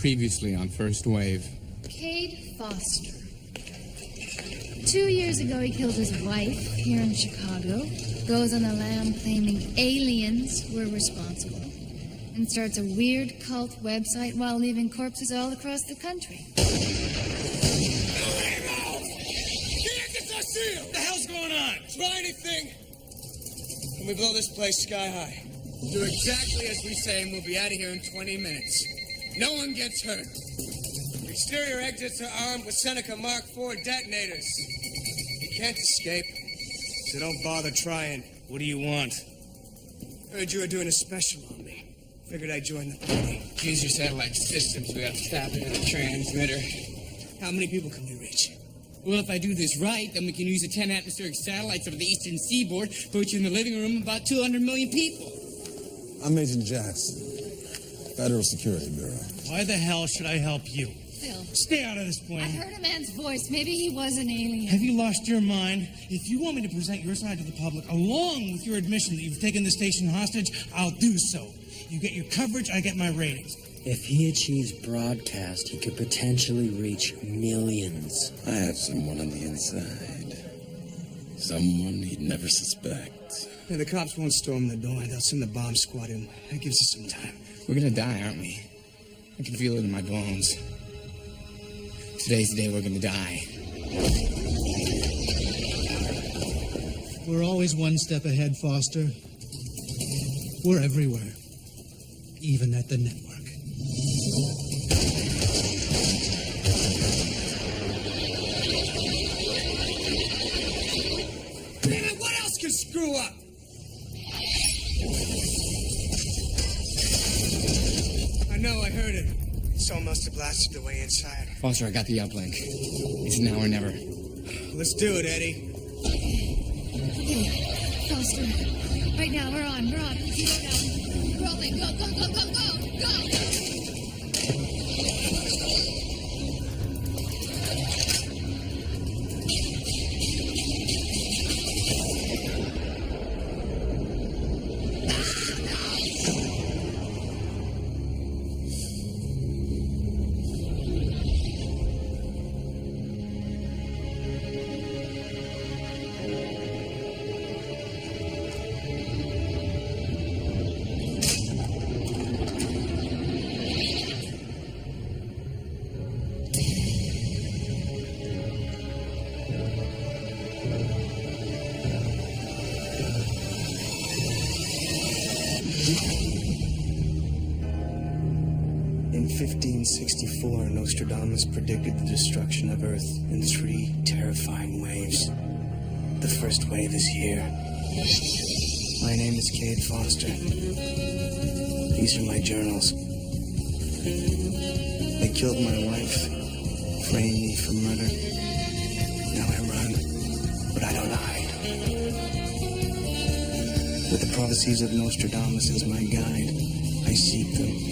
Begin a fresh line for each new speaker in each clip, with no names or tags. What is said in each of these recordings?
Previously on First Wave.
Cade Foster. 2 years ago, he killed his wife here in Chicago, goes on the lam claiming aliens were responsible, and starts a weird cult website while leaving corpses all across the country.
What the hell's going on?
Try anything, and we blow this place sky high. Do exactly as we say, and we'll be out of here in 20 minutes. No one gets hurt. Exterior exits are armed with Seneca Mark IV detonators. You can't escape, so don't bother trying.
What do you want?
Heard you were doing a special on me. Figured I'd join the party.
Use your satellite systems. We have to tap into the transmitter.
How many people can we reach?
Well, if I do this right, then we can use the 10 atmospheric satellites over the eastern seaboard, put you in the living room of about 200 million people.
I'm Agent Jackson, Federal Security Bureau.
Why the hell should I help you?
Phil,
Stay out of this
I
point.
heard a man's voice. Maybe he was an alien.
Have you lost your mind? If you want me to present your side to the public, along with your admission that you've taken the station hostage, I'll do so. You get your coverage, I get my ratings.
If he achieves broadcast, he could potentially reach millions.
I have someone on the inside. Someone he'd never suspect.
Yeah, the cops won't storm the door. They'll send the bomb squad in. That gives us some time.
We're gonna die, aren't we? I can feel it in my bones. Today's the day we're gonna die.
We're always one step ahead, Foster. We're everywhere, even at the network.
Damn it, what else can screw up? I know, I heard it. So must have blasted the way inside.
Foster, I got the uplink. It's now or never.
Let's do it, Eddie.
Okay, Foster. Right now, we're on. Zero down. Rolling. Go, go, go, go, go, go!
In 1564, Nostradamus predicted the destruction of Earth in 3 terrifying waves. The first wave is here. My name is Cade Foster. These are my journals. They killed my wife, framed me for murder. Now I run, but I don't hide. With the prophecies of Nostradamus as my guide, I seek them.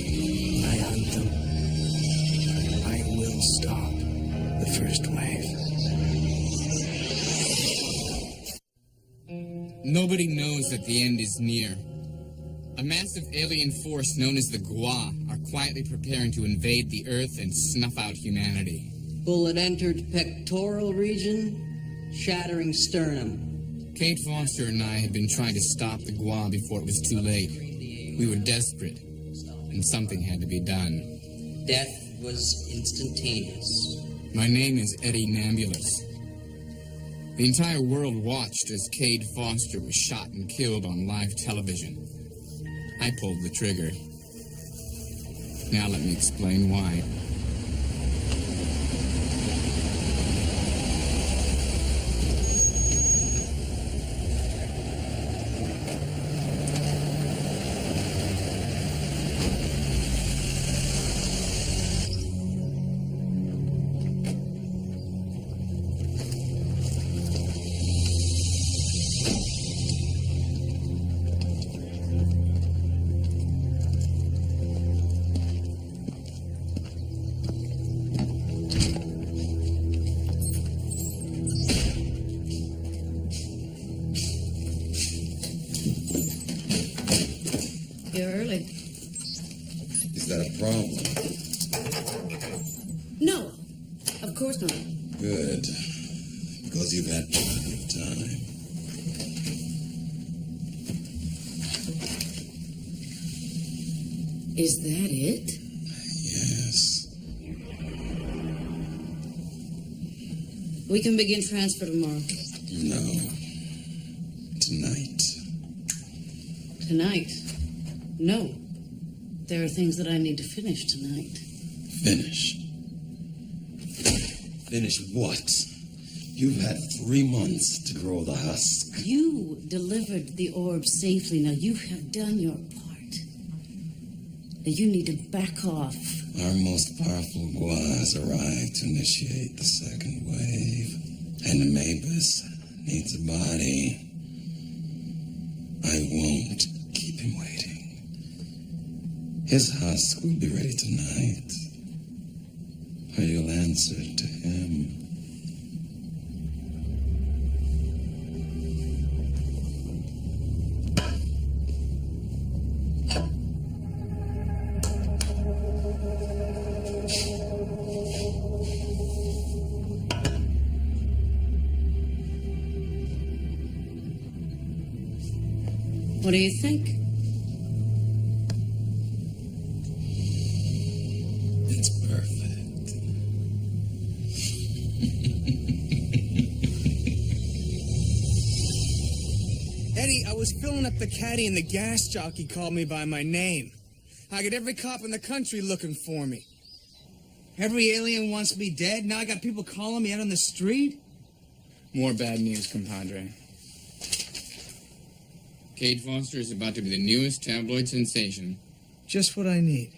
I hunt them. I will stop the first wave.
Nobody knows that the end is near. A massive alien force known as the Gua are quietly preparing to invade the Earth and snuff out humanity.
Bullet entered pectoral region, shattering sternum.
Cade Foster and I had been trying to stop the Gua before it was too late. We were desperate, and something had to be done.
Death was instantaneous.
My name is Eddie Nambulus. The entire world watched as Cade Foster was shot and killed on live television. I pulled the trigger. Now let me explain why.
You're early.
Is that a problem?
course not.
Good. Because you've had plenty of time.
Is that it?
Yes.
We can begin transfer tomorrow.
No. Tonight.
Tonight? No. There are things that I need to finish tonight.
Finish. Finish what? You've had 3 months to grow the husk.
You delivered the orb safely. Now you have done your part. Now you need to back off.
Our most powerful Gua has arrived to initiate the second wave. And the Mabus needs a body. I won't keep him waiting. His husk will be ready tonight. Or you'll answer to him.
What do you think?
It's perfect.
Eddie, I was filling up the caddy and the gas jockey called me by my name. I got every cop in the country looking for me. Every alien wants me dead. Now I got people calling me out on the street.
More bad news, compadre. Cade Foster is about to be the newest tabloid sensation.
Just what I need.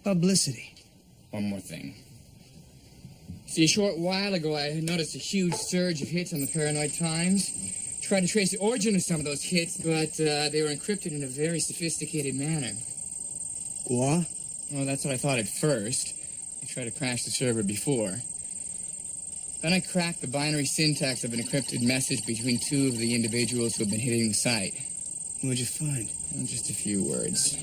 Publicity.
One more thing. See, a short while ago, I had noticed a huge surge of hits on the Paranoid Times. Tried to trace the origin of some of those hits, but they were encrypted in a very sophisticated manner.
Gua?
Well, that's what I thought at first. I tried to crash the server before. Then I cracked the binary syntax of an encrypted message between 2 of the individuals who have been hitting the site.
What'd you find?
Well, just a few words.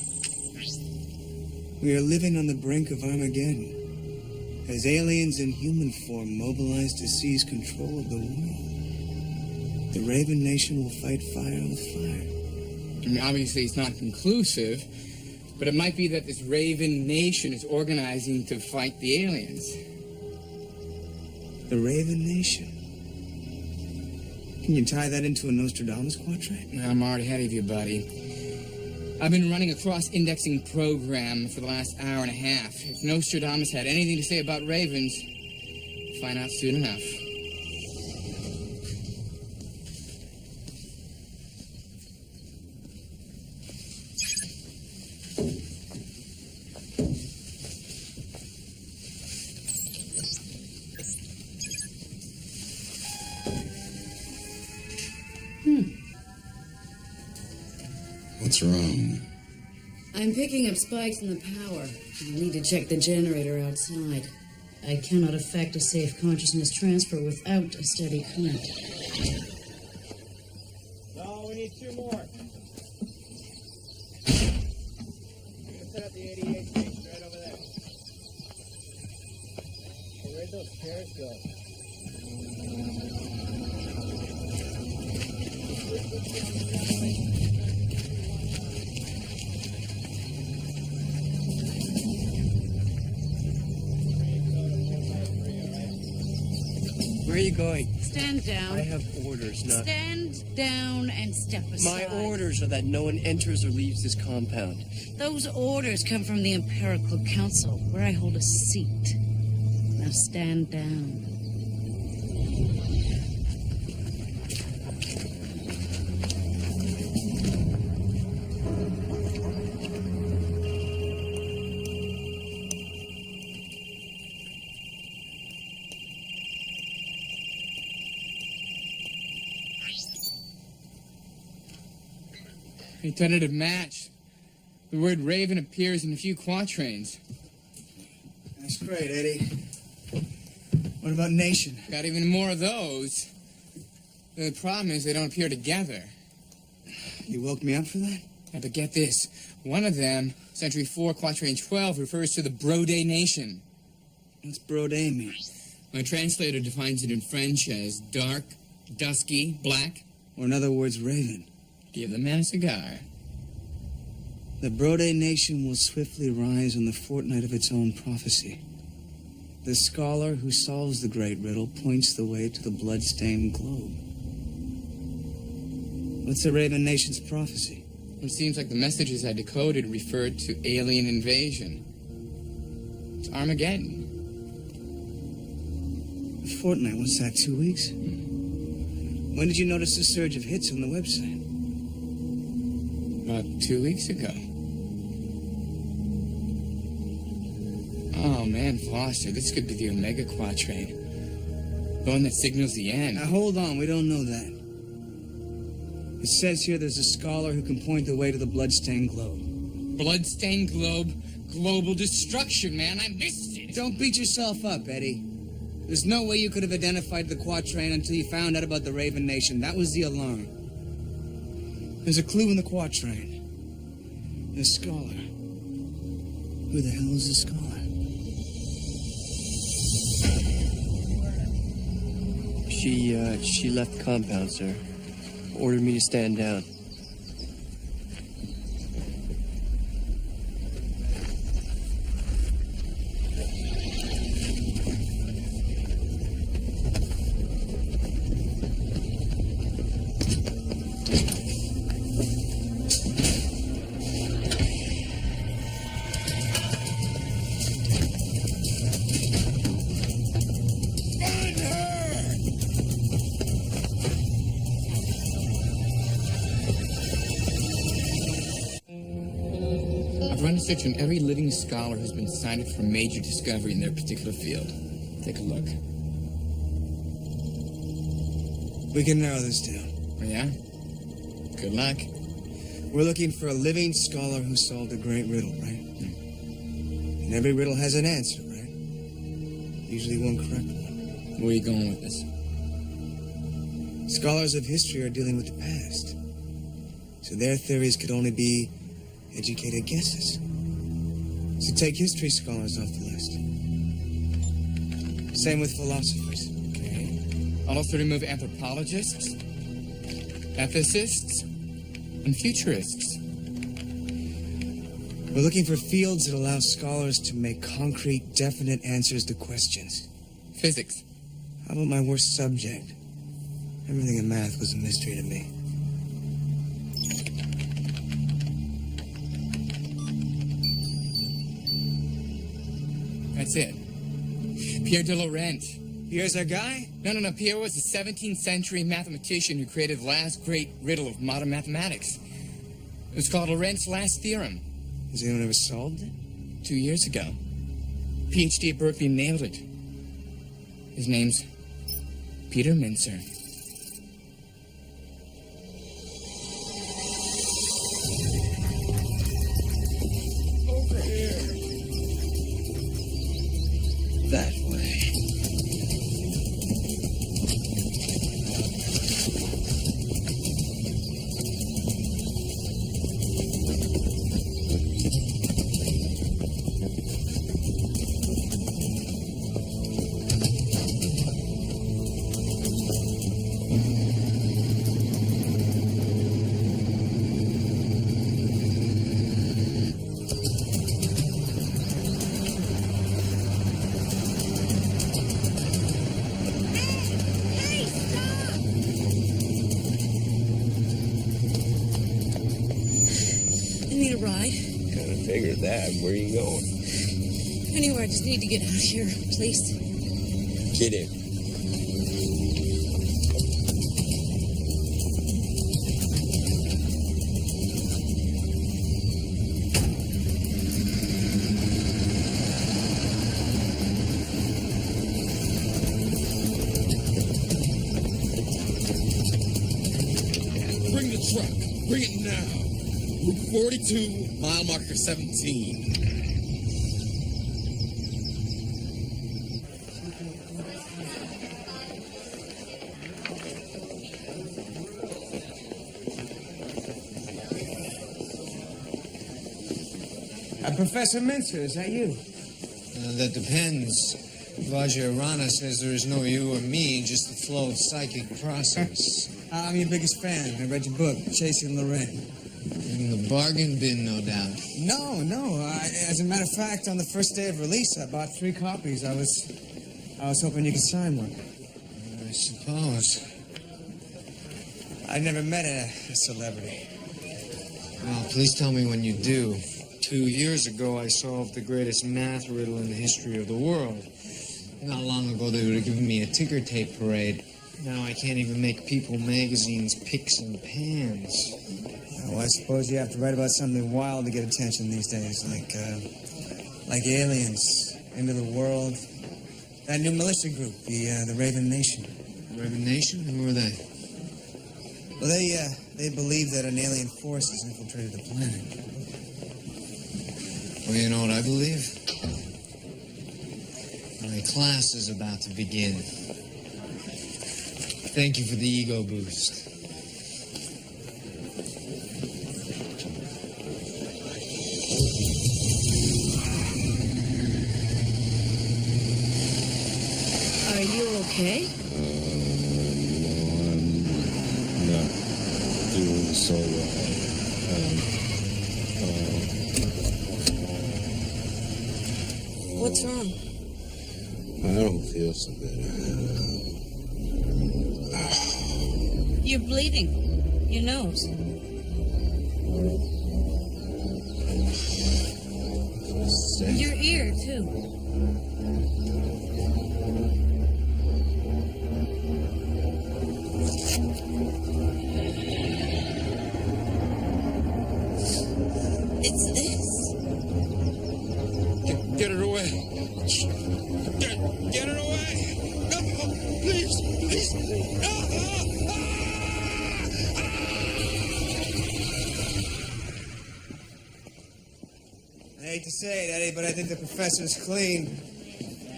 We are living on the brink of Armageddon. As aliens in human form mobilize to seize control of the world. The Raven Nation will fight fire with fire.
I mean, obviously it's not conclusive, but it might be that this Raven Nation is organizing to fight the aliens.
The Raven Nation? Can you tie that into a Nostradamus quatrain?
I'm already ahead of you, buddy. I've been running a cross-indexing program for the last hour and a half. If Nostradamus had anything to say about ravens, we'll find out soon enough.
What's wrong?
I'm picking up spikes in the power. I need to check the generator outside. I cannot effect a safe consciousness transfer without a steady current.
No, we need 2 more. We're gonna set up the 88 station right over there. Hey, where'd those pairs go? Where are you going?
Stand down.
I have orders, not...
Stand down and step aside.
My orders are that no one enters or leaves this compound.
Those orders come from the Empirical Council, where I hold a seat. Now stand down.
A tentative match. The word Raven appears in a few quatrains.
That's great, Eddie. What about Nation?
Got even more of those. The problem is they don't appear together.
You woke me up for that?
Yeah, but get this. One of them, Century 4, Quatrain 12, refers to the Brode Nation.
What's Brode mean?
My translator defines it in French as dark, dusky, black.
Or in other words, raven.
Give the man a cigar.
The Brode nation will swiftly rise on the fortnight of its own prophecy. The scholar who solves the great riddle points the way to the blood-stained globe. What's the Raven Nation's prophecy?
It seems like the messages I decoded referred to alien invasion. It's Armageddon.
A fortnight, what's that, 2 weeks? When did you notice the surge of hits on the website?
About 2 weeks ago. Oh, man, Foster, this could be the Omega Quatrain. The one that signals the end.
Now, hold on, we don't know that. It says here there's a scholar who can point the way to the blood-stained globe.
Blood-stained globe, global destruction, man. I missed it.
Don't beat yourself up, Eddie. There's no way you could have identified the Quatrain until you found out about the Raven Nation. That was the alarm. There's a clue in the Quatrain. The scholar. Who the hell is the scholar?
She left the compound, sir. Ordered me to stand down.
Run a search on every living scholar who's been cited for major discovery in their particular field. Take a look.
We can narrow this down.
Oh, yeah? Good luck.
We're looking for a living scholar who solved a great riddle, right? And every riddle has an answer, right? Usually one correct one.
Where are you going with this?
Scholars of history are dealing with the past. So their theories could only be educated guesses. So take history scholars off the list. Same with philosophers.
Okay. I'll also remove anthropologists, ethicists, and futurists.
We're looking for fields that allow scholars to make concrete, definite answers to questions.
Physics.
How about my worst subject? Everything in math was a mystery to me.
That's it. Pierre de Laurent.
Pierre's our guy?
No. Pierre was a 17th century mathematician who created the last great riddle of modern mathematics. It was called Laurent's last theorem.
Has anyone ever solved it?
2 years ago. PhD at Berkeley nailed it. His name's Peter Mincer.
Over here. That way.
Figured that. Where are you going?
Anywhere, I just need to get out of here, please.
Get in.
Bring the truck. Bring it now. Route 42, mile marker 17.
Professor Mincer, is that you?
That depends. Vajrayana says there is no you or me, just the flow of psychic process.
I'm your biggest fan. I read your book, Chasing Lorraine.
In the bargain bin, no doubt.
No. As a matter of fact, on the first day of release, I bought 3 copies. I was hoping you could sign one.
I suppose.
I've never met a celebrity.
Well, please tell me when you do. 2 years ago, I solved the greatest math riddle in the history of the world. Not long ago, they would have given me a ticker tape parade. Now I can't even make People magazine's picks and pans.
Well, I suppose you have to write about something wild to get attention these days, like aliens, end of the world. That new militia group, the Raven Nation.
Raven Nation? Who are they?
Well, they believe that an alien force has infiltrated the planet.
Well, you know what I believe? My class is about to begin. Thank you for the ego boost.
Are you okay?
No, I'm not doing so well.
What's wrong?
I don't feel so good.
You're bleeding. Your nose. Your ear, too. It's this.
Get it away. Get it away. No, please. No.
I hate to say it, Eddie, but I think the professor's clean.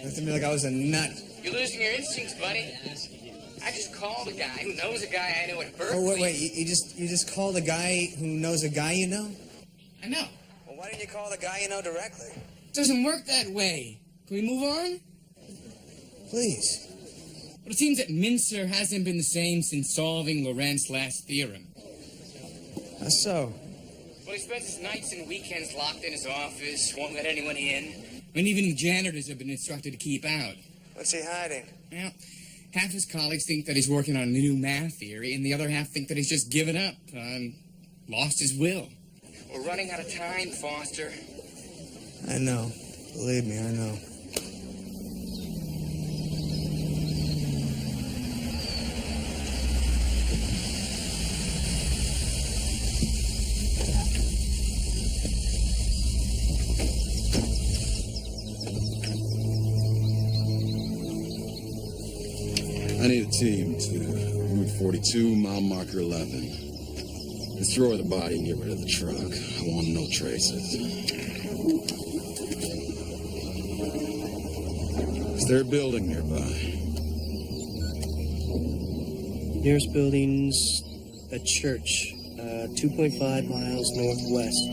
Looked at me like I was a nut.
You're losing your instincts, buddy. I just called a guy who knows a guy I know at Berkeley.
Oh, wait, you just called a guy who knows a guy you know?
I know.
Well, why didn't you call the guy you know directly?
It doesn't work that way. Can we move on?
Please.
But it seems that Mincer hasn't been the same since solving Laurent's last theorem.
How so?
Well, he spends his nights and weekends locked in his office, won't let anyone in. And even the janitors have been instructed to keep out.
What's he hiding?
Well, half his colleagues think that he's working on a new math theory, and the other half think that he's just given up, lost his will. We're running out of time, Foster.
I know. Believe me, I know.
I need a team to Route 42, mile marker 11. Destroy the body and get rid of the truck. I want no traces. Is there a building nearby?
Nearest building's a church, 2.5 miles northwest.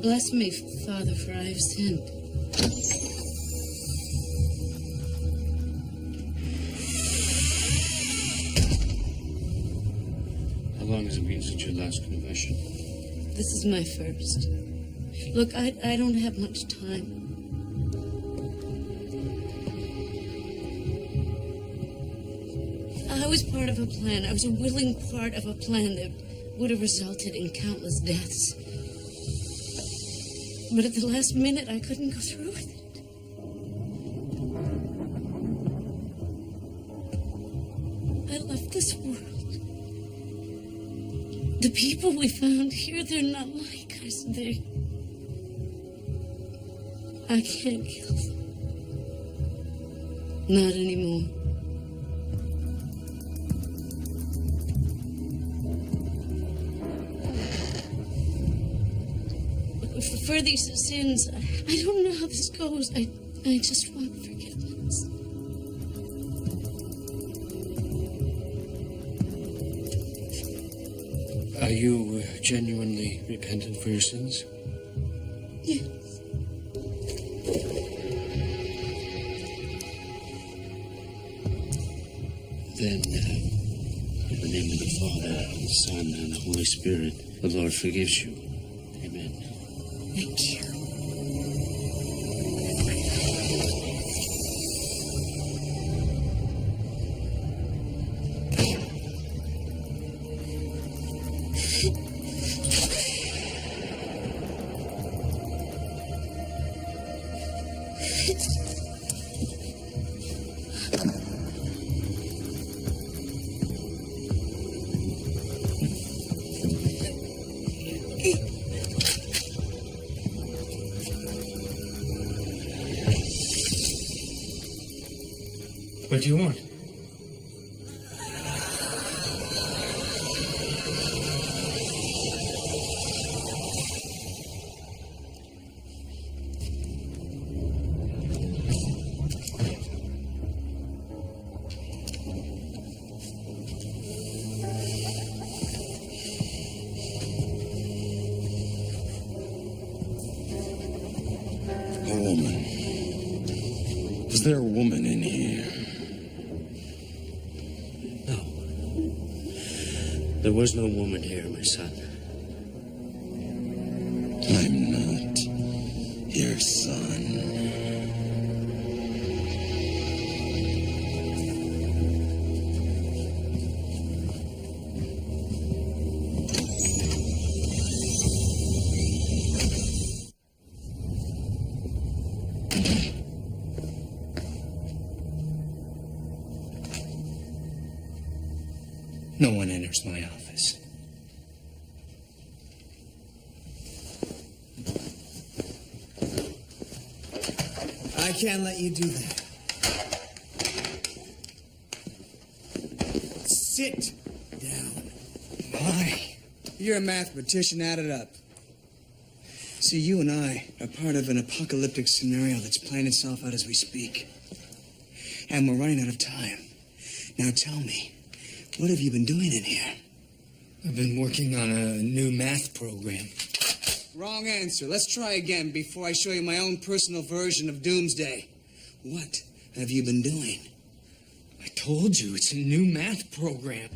Bless me, Father, for I have sinned.
How long has it been since your last confession?
This is my first. Look, I don't have much time. I was part of a plan. I was a willing part of a plan that would have resulted in countless deaths. But at the last minute, I couldn't go through with it. I left this world. The people we found here, they're not like us. I can't kill them. Not anymore. For these sins, I don't know how this goes. I just want forgiveness.
Are you genuinely repentant for your sins?
Yes.
Then, in the name of the Father, and the Son, and the Holy Spirit, the Lord forgives you. Amen.
Thank you.
What do you want?
A woman. Is there a woman in here?
There was no woman here, my son.
I'm not your son.
No one enters my office.
I can't let you do that. Sit down. Why? You're a mathematician, add it up. See, you and I are part of an apocalyptic scenario that's playing itself out as we speak. And we're running out of time. Now tell me, what have you been doing in here?
I've been working on a new math program.
Wrong answer. Let's try again before I show you my own personal version of Doomsday. What have you been doing?
I told you, it's a new math program.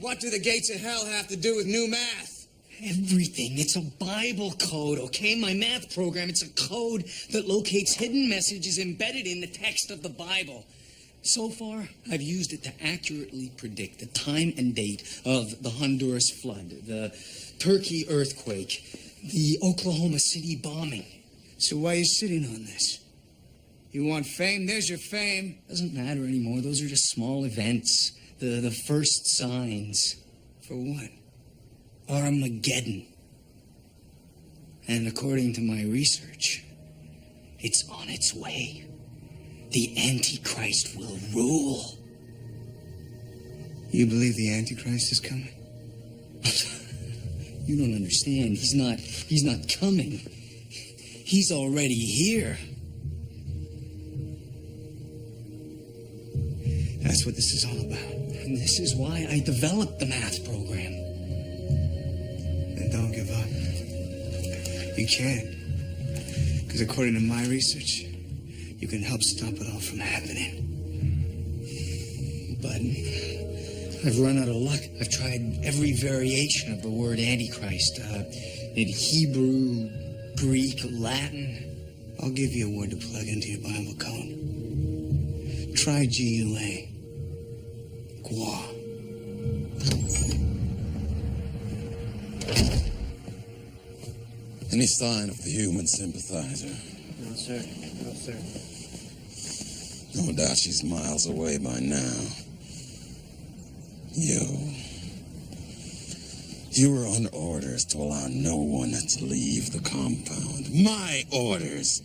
What do the gates of hell have to do with new math?
Everything. It's a Bible code, okay? My math program, it's a code that locates hidden messages embedded in the text of the Bible. So far, I've used it to accurately predict the time and date of the Honduras flood, the Turkey earthquake, the Oklahoma City bombing.
So why are you sitting on this? You want fame? There's your fame.
Doesn't matter anymore. Those are just small events. The first signs.
For what?
Armageddon. And according to my research, it's on its way. The Antichrist will rule.
You believe the Antichrist is coming?
You don't understand. He's not coming.
He's already here.
That's what this is all about.
And this is why I developed the math program.
And don't give up. You can't. Because according to my research, you can help stop it all from happening.
But I've run out of luck. I've tried every variation of the word Antichrist. In Hebrew, Greek, Latin.
I'll give you a word to plug into your Bible code. Try GUA. Gua.
Any sign of the human sympathizer?
No, sir. No, sir.
No doubt she's miles away by now. You were on orders to allow no one to leave the compound. My orders!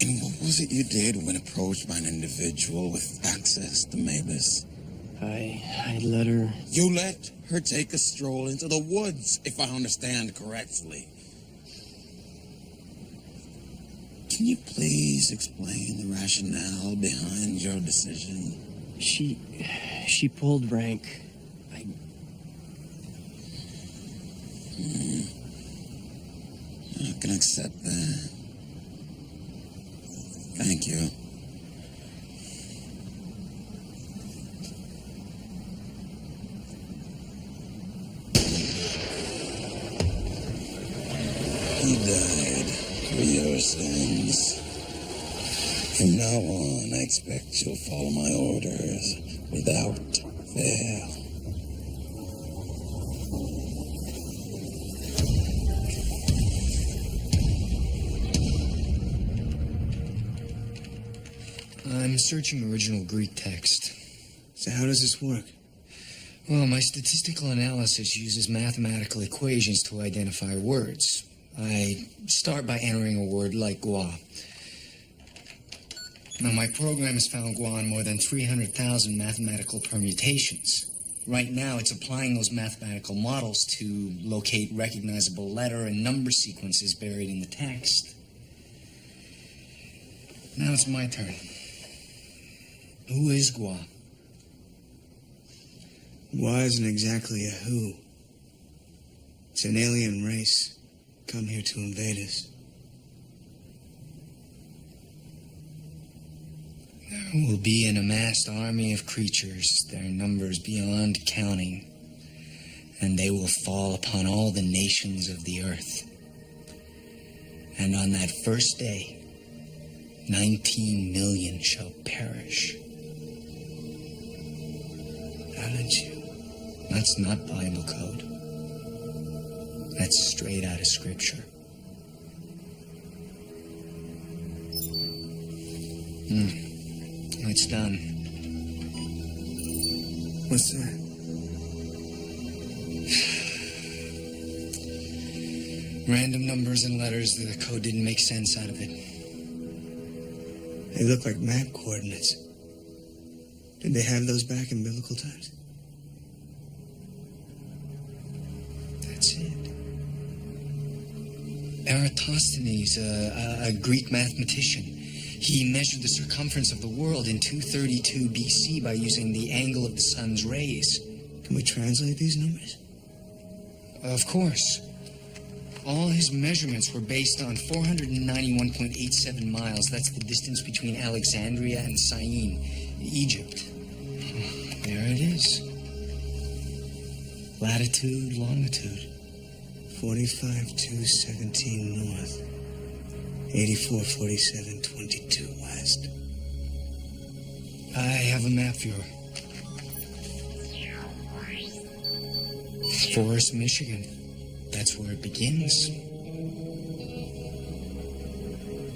And what was it you did when approached by an individual with access to Mabus?
I let her...
You let her take a stroll into the woods, if I understand correctly. Can you please explain the rationale behind your decision?
She pulled rank.
I can accept that. Thank you. He died for your sins. From now on, I expect you'll follow my orders without fail.
I'm searching original Greek text.
So how does this work?
Well, my statistical analysis uses mathematical equations to identify words. I start by entering a word like gua. Now, my program has found gua in more than 300,000 mathematical permutations. Right now, it's applying those mathematical models to locate recognizable letter and number sequences buried in the text. Now it's my turn. Who is gua?
Gua isn't exactly a who. It's an alien race come here to invade us.
There will be an amassed army of creatures, their numbers beyond counting, and they will fall upon all the nations of the earth. And on that first day, 19 million shall perish. Haven't you? That's not Bible code. That's straight out of Scripture. It's done.
What's that?
Random numbers and letters. The code didn't make sense out of it.
They look like map coordinates. Did they have those back in biblical times?
That's it. Eratosthenes, a Greek mathematician, he measured the circumference of the world in 232 BC by using the angle of the sun's rays.
Can we translate these numbers?
Of course. All his measurements were based on 491.87 miles. That's the distance between Alexandria and Syene, Egypt. There it is. Latitude, longitude.
45,217 north. 84,4722 west.
I have a map viewer. Forest, Michigan. That's where it begins.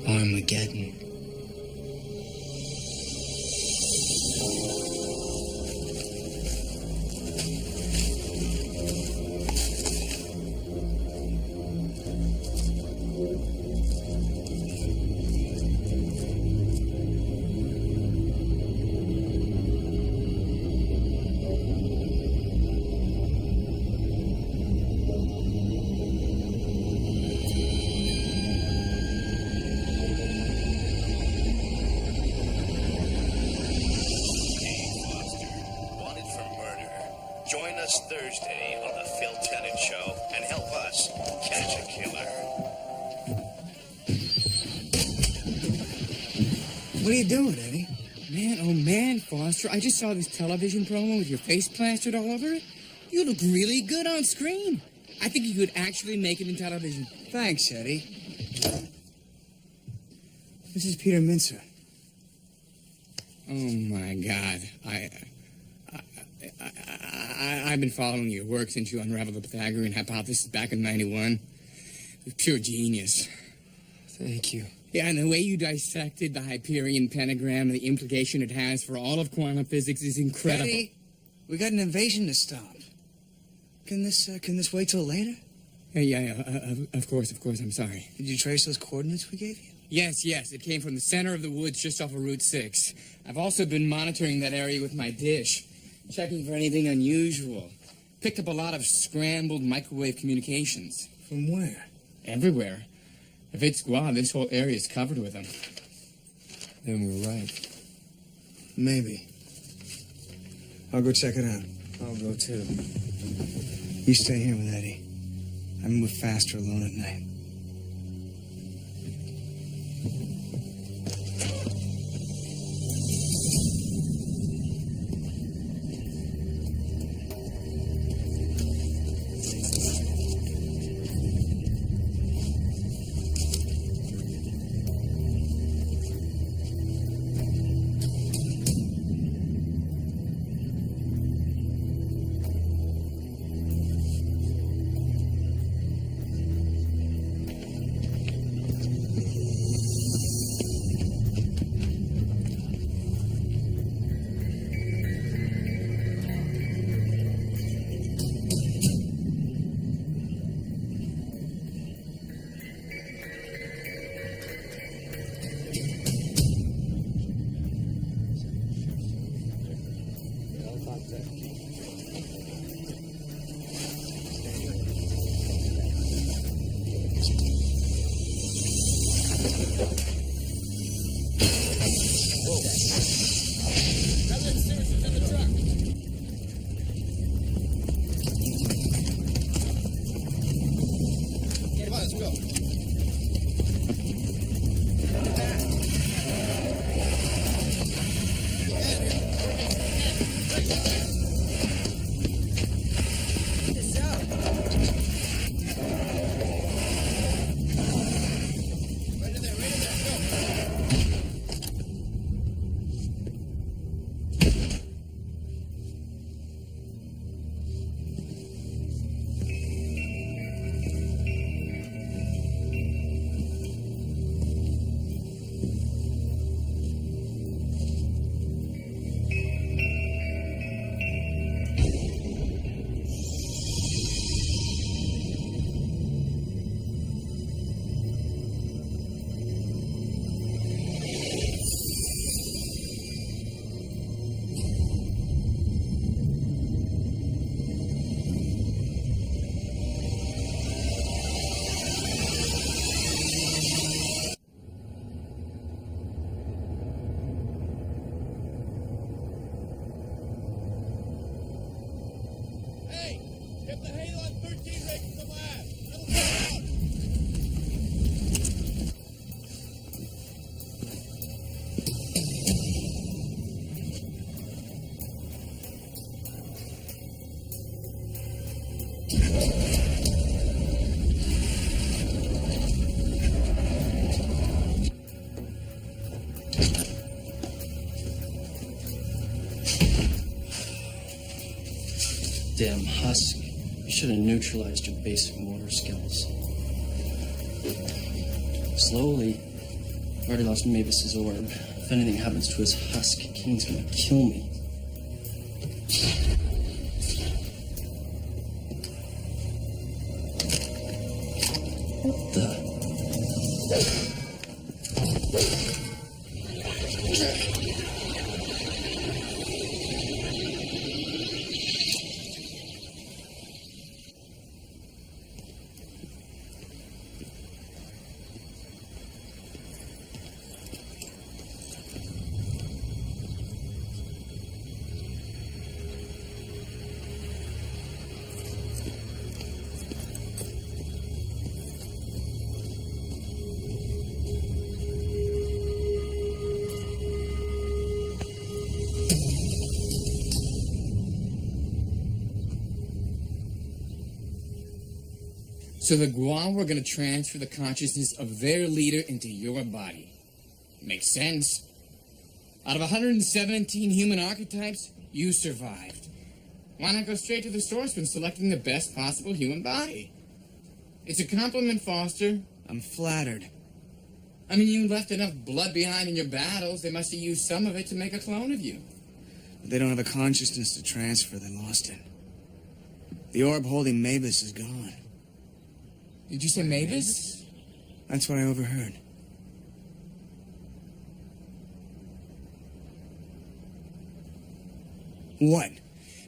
Armageddon.
this Thursday on the Phil Tennant Show and help us catch a killer.
What are you doing, Eddie? Man, oh man, Foster, I just saw this television promo with your face plastered all over it. You look really good on screen. I think you could actually make it in television. Thanks, Eddie. This is Peter Mincer. Oh, my God. I've been following your work since you unraveled the Pythagorean hypothesis back in '91. It was pure genius.
Thank you.
Yeah, and the way you dissected the Hyperion pentagram and the implication it has for all of quantum physics is incredible. Eddie, we got an invasion to stop. Can this wait till later? Of course, I'm sorry. Did you trace those coordinates we gave you? Yes, it came from the center of the woods just off of Route 6. I've also been monitoring that area with my dish, checking for anything unusual. Picked up a lot of scrambled microwave communications. From where? Everywhere. If it's squad, this whole area is covered with them.
Then we're right.
Maybe. I'll go check it out.
I'll go too.
You stay here with Eddie. I'm with Faster alone at night.
Damn husk. You should have neutralized your basic motor skills. Slowly, I've already lost Mabus's orb. If anything happens to his husk, King's gonna kill me. What the?
So the Gua were going to transfer the consciousness of their leader into your body. Makes sense. Out of 117 human archetypes, you survived. Why not go straight to the source when selecting the best possible human body? It's a compliment, Foster.
I'm flattered.
I mean, you left enough blood behind in your battles. They must have used some of it to make a clone of you.
But they don't have a consciousness to transfer. They lost it. The orb holding Mabus is gone.
Did you say Mabus?
That's what I overheard. What?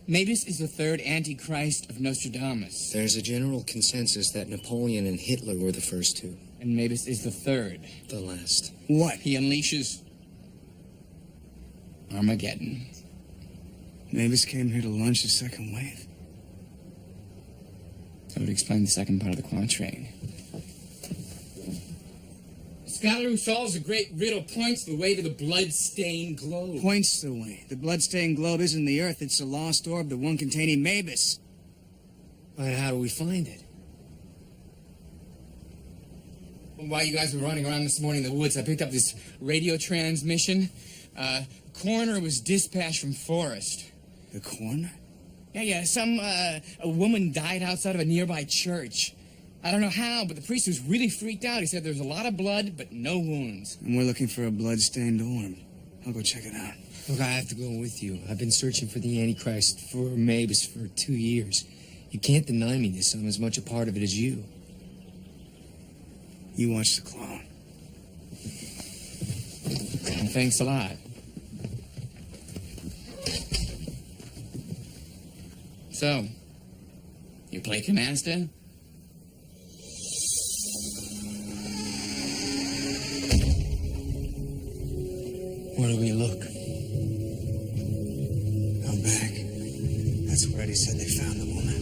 Mabus is the third Antichrist of Nostradamus.
There's a general consensus that Napoleon and Hitler were the first two.
And Mabus is the third.
The last.
What?
He unleashes Armageddon.
Mabus came here to launch the second wave.
That would explain the second part of the quatrain. The scholar who solves a great riddle points the way to the blood-stained globe.
Points the way. The blood-stained globe isn't the Earth. It's a lost orb, the one containing Mabus.
But how do we find it?
While you guys were running around this morning in the woods, I picked up this radio transmission. Coroner was dispatched from Forest.
The coroner?
Yeah, a woman died outside of a nearby church. I don't know how, but the priest was really freaked out. He said there was a lot of blood, but no wounds.
And we're looking for a blood-stained orb. I'll go check it out.
Look, I have to go with you. I've been searching for the Antichrist for Mabus for 2 years. You can't deny me this. I'm as much a part of it as you.
You watch the clone.
Thanks a lot. So, you play canasta?
Where do we look? Come back. That's where Eddie said they found the woman.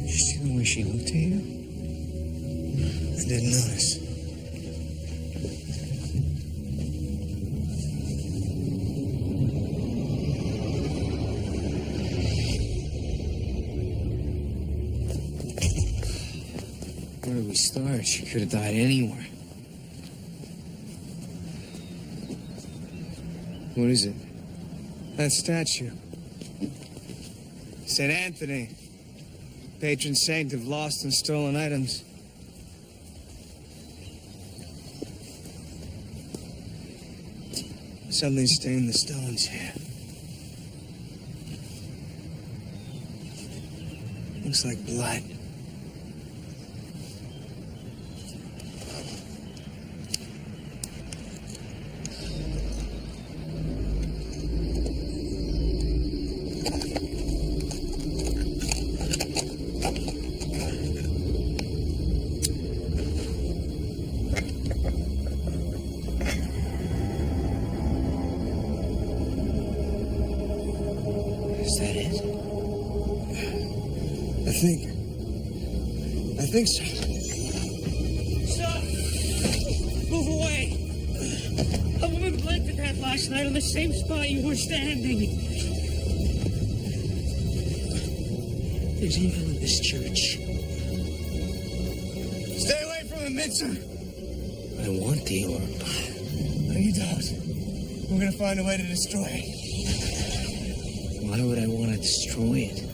Did you see the way she looked at you?
I didn't notice.
Where do we start? She could have died anywhere. What is it?
That statue. St. Anthony, patron saint of lost and stolen items. Something stained the stones here. Looks like blood.
Is that it?
I think so.
Stop! Move away! A woman bled to death last night on the same spot you were standing.
There's evil in this church.
Stay away from him, Mitzer.
I want the orb.
No, you don't. We're gonna find a way to destroy it.
Why would I want to destroy it?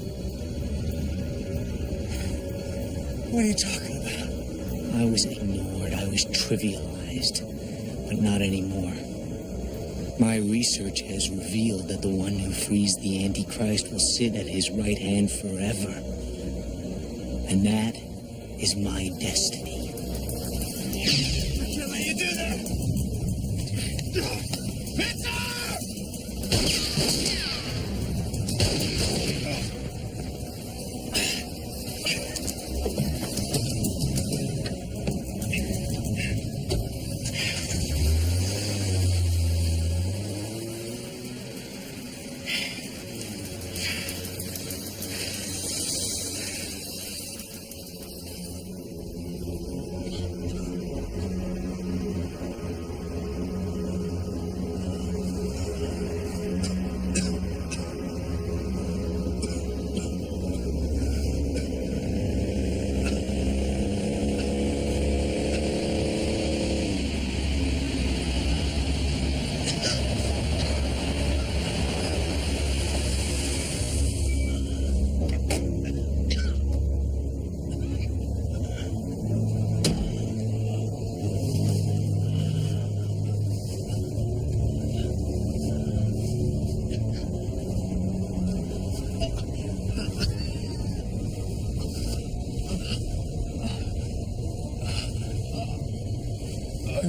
What are you talking about?
I was ignored. I was trivialized. But not anymore. My research has revealed that the one who frees the Antichrist will sit at his right hand forever. And that is my destiny.
I can't let you do that!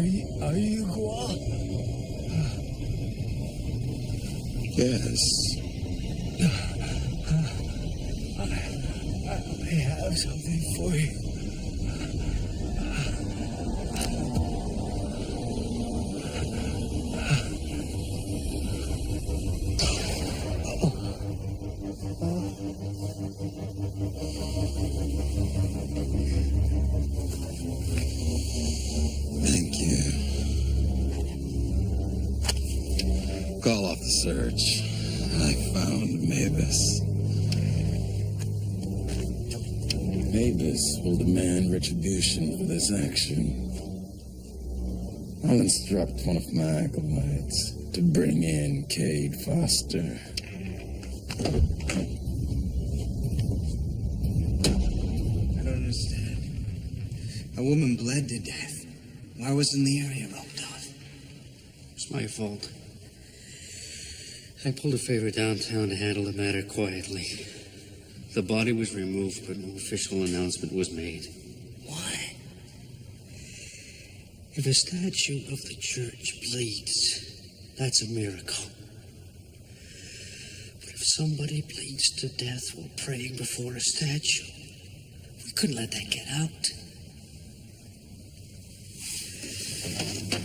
Are you Gua? Yes. I have something for you. Thank you. Call off the search. I found Mabus. Mabus will demand retribution for this action. I'll instruct one of my acolytes to bring in Cade Foster.
I don't understand. A woman bled to death. Why wasn't the area roped off?
It's my fault. I pulled a favor downtown to handle the matter quietly. The body was removed, but no official announcement was made.
Why?
If a statue of the church bleeds, that's a miracle. But if somebody bleeds to death while praying before a statue, we couldn't let that get out.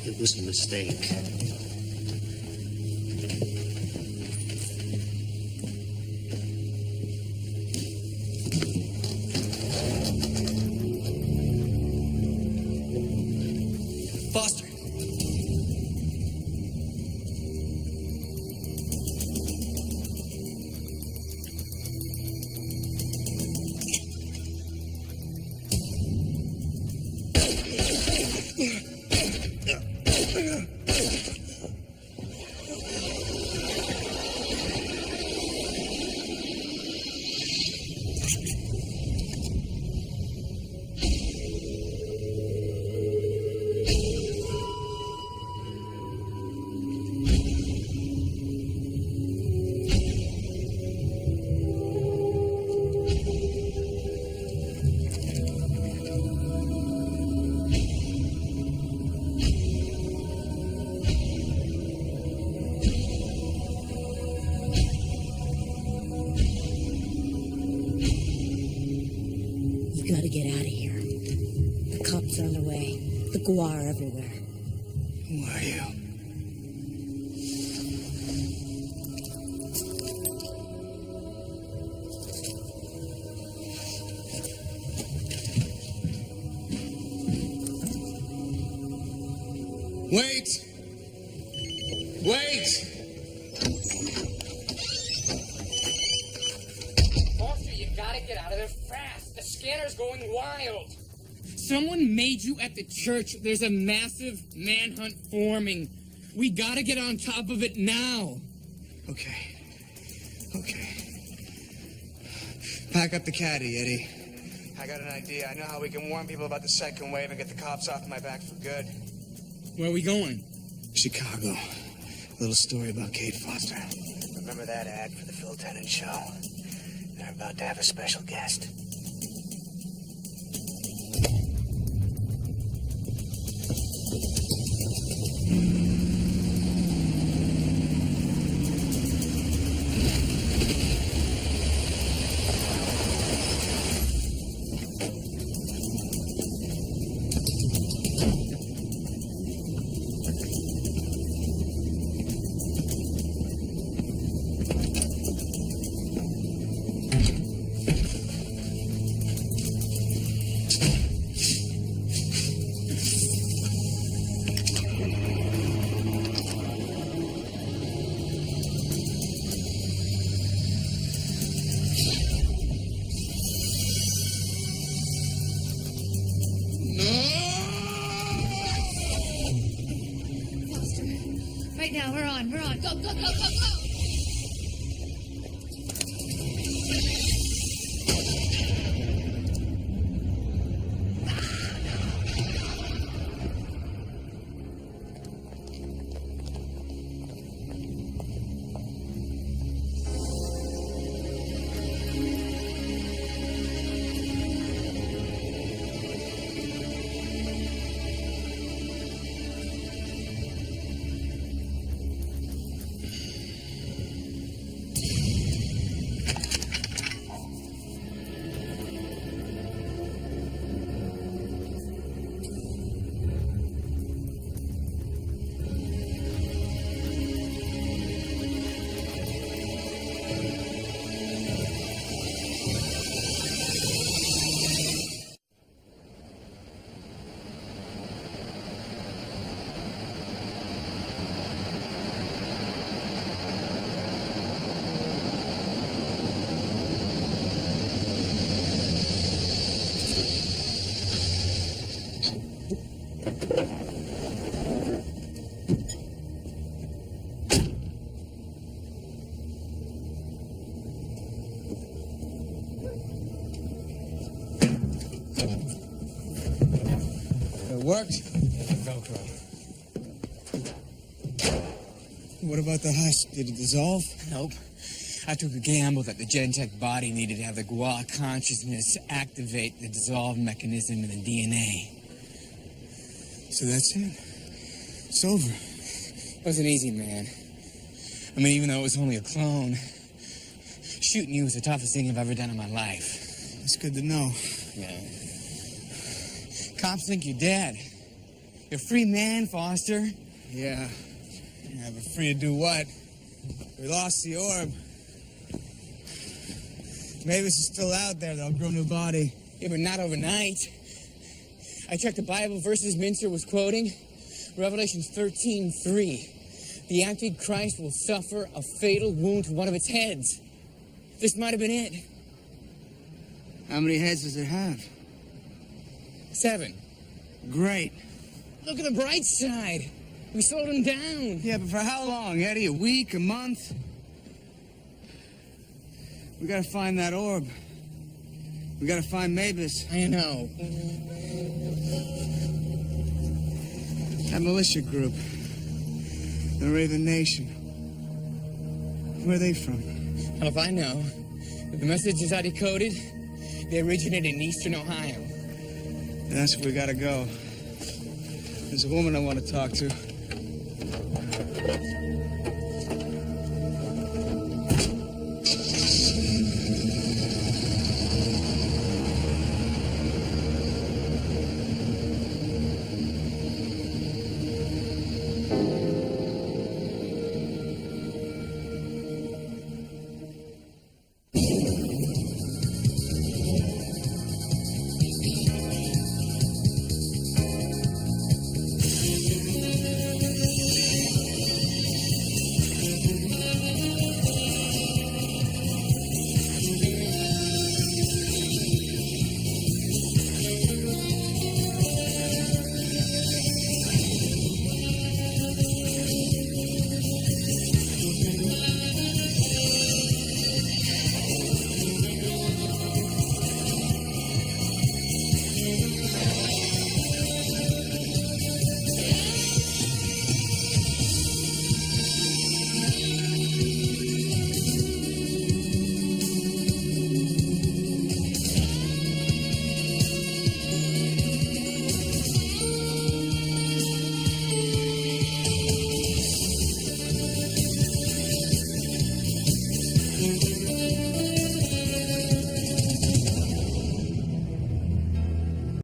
It was a mistake.
Foster.
You gotta get out of here. The cops are on the way. The Gua are everywhere.
Who are you?
Wait! Wait!
Foster, you gotta get out of there fast. The scanner's going wild. Someone made you at the church. There's a massive manhunt forming. We gotta get on top of it now.
Okay. Pack up the caddy, Eddie. I got an idea. I know how we can warn people about the second wave and get the cops off my back for good.
Where are we going?
Chicago. A little story about Cade Foster. Remember that ad for the Phil Tennant show? They're about to have a special guest.
Right now, we're on. Go, go, go, go, go!
Worked?
Velcro.
What about the husk? Did it dissolve?
Nope. I took a gamble that the Gentek body needed to have the Gua consciousness activate the dissolve mechanism in the DNA.
So that's it. It's over.
It wasn't easy, man. I mean, even though it was only a clone, shooting you was the toughest thing I've ever done in my life.
It's good to know.
Yeah. Cops think you're dead. You're a free man, Foster.
Yeah. Yeah, but free to do what? We lost the orb. Maybe it's still out there. They'll grow a new body.
Yeah, but not overnight. I checked the Bible verses Minster was quoting. Revelation 13:3. The Antichrist will suffer a fatal wound to one of its heads. This might have been it.
How many heads does it have?
7.
Great.
Look at the bright side. We slowed him down.
Yeah, but for how long, Eddie? A week? A month? We gotta find that orb. We gotta find Mabus.
I know.
That militia group. The Raven Nation. Where are they from?
Hell if I know. The messages I decoded, they originated in eastern Ohio.
That's where we gotta go. There's a woman I want to talk to.